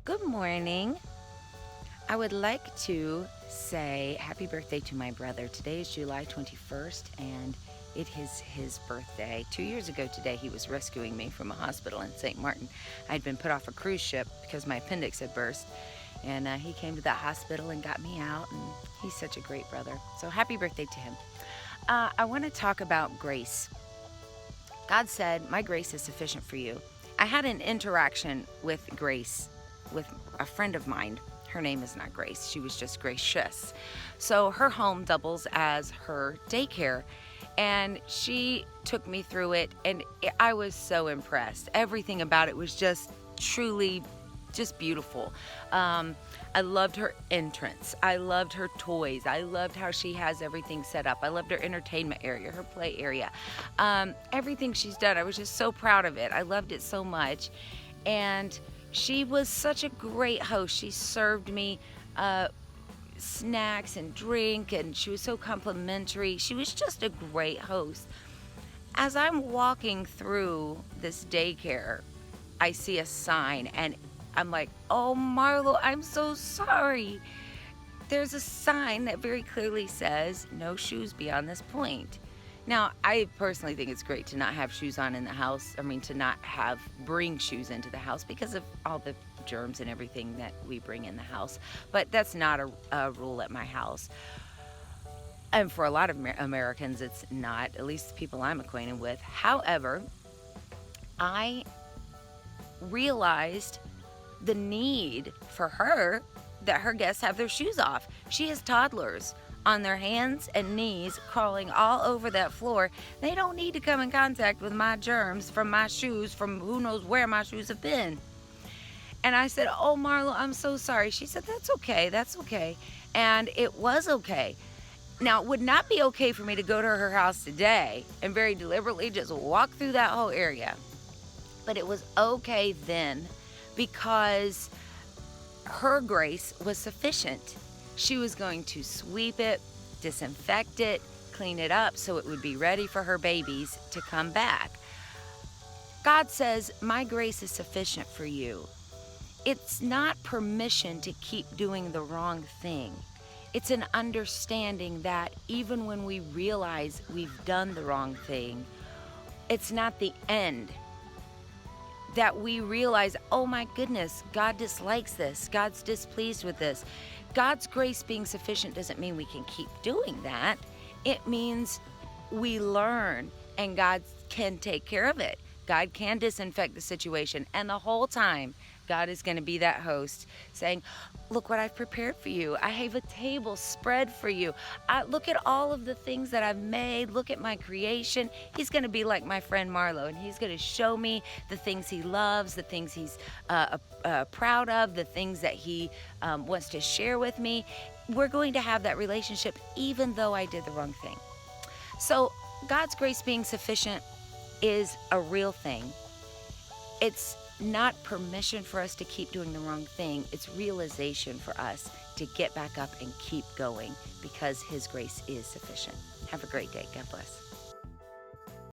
Good morning. I would like to say happy birthday to my brother. Today is July 21st, and it is his birthday. 2 years ago today, he was rescuing me from a hospital in St. Martin. I'd been put off a cruise ship because my appendix had burst, and he came to that hospital and got me out, and he's such a great brother. So happy birthday to him. I want to talk about grace. God said, "My grace is sufficient for you." I had an interaction with grace with a friend of mine. Her name is not Grace, she was just gracious. So her home doubles as her daycare. And she took me through it, and I was so impressed. Everything about it was just truly just beautiful. I loved her entrance. I loved her toys. I loved how she has everything set up. I loved her entertainment area, her play area. Everything she's done, I was just so proud of it. I loved it so much. And she was such a great host. She served me snacks and drink, and she was so complimentary. She was just a great host. As I'm walking through this daycare, I see a sign, and I'm like, "Oh, Marlo, I'm so sorry." There's a sign that very clearly says, "No shoes beyond this point." Now, I personally think it's great to not have shoes on in the house. I mean, to not bring shoes into the house because of all the germs and everything that we bring in the house. But that's not a rule at my house. And for a lot of Americans, it's not, at least the people I'm acquainted with. However, I realized the need for her that her guests have their shoes off. She has toddlers on their hands and knees crawling all over that floor. They don't need to come in contact with my germs from my shoes, from who knows where my shoes have been. And I said, "Oh, Marlo, I'm so sorry." She said, "That's okay, that's okay." And it was okay. Now, it would not be okay for me to go to her house today and very deliberately just walk through that whole area. But it was okay then because her grace was sufficient. She was going to sweep it, disinfect it, clean it up so it would be ready for her babies to come back. God says, "My grace is sufficient for you." It's not permission to keep doing the wrong thing. It's an understanding that even when we realize we've done the wrong thing, it's not the end. That we realize, "Oh my goodness, God dislikes this. God's displeased with this." God's grace being sufficient doesn't mean we can keep doing that. It means we learn, and God can take care of it. God can disinfect the situation. And the whole time, God is going to be that host saying, "Look what I've prepared for you. I have a table spread for you. Look at all of the things that I've made. Look at my creation." He's going to be like my friend Marlo, and he's going to show me the things he loves, the things he's proud of, the things that he wants to share with me. We're going to have that relationship even though I did the wrong thing. So God's grace being sufficient is a real thing. It's not permission for us to keep doing the wrong thing. It's realization for us to get back up and keep going because His grace is sufficient. Have a great day. God bless.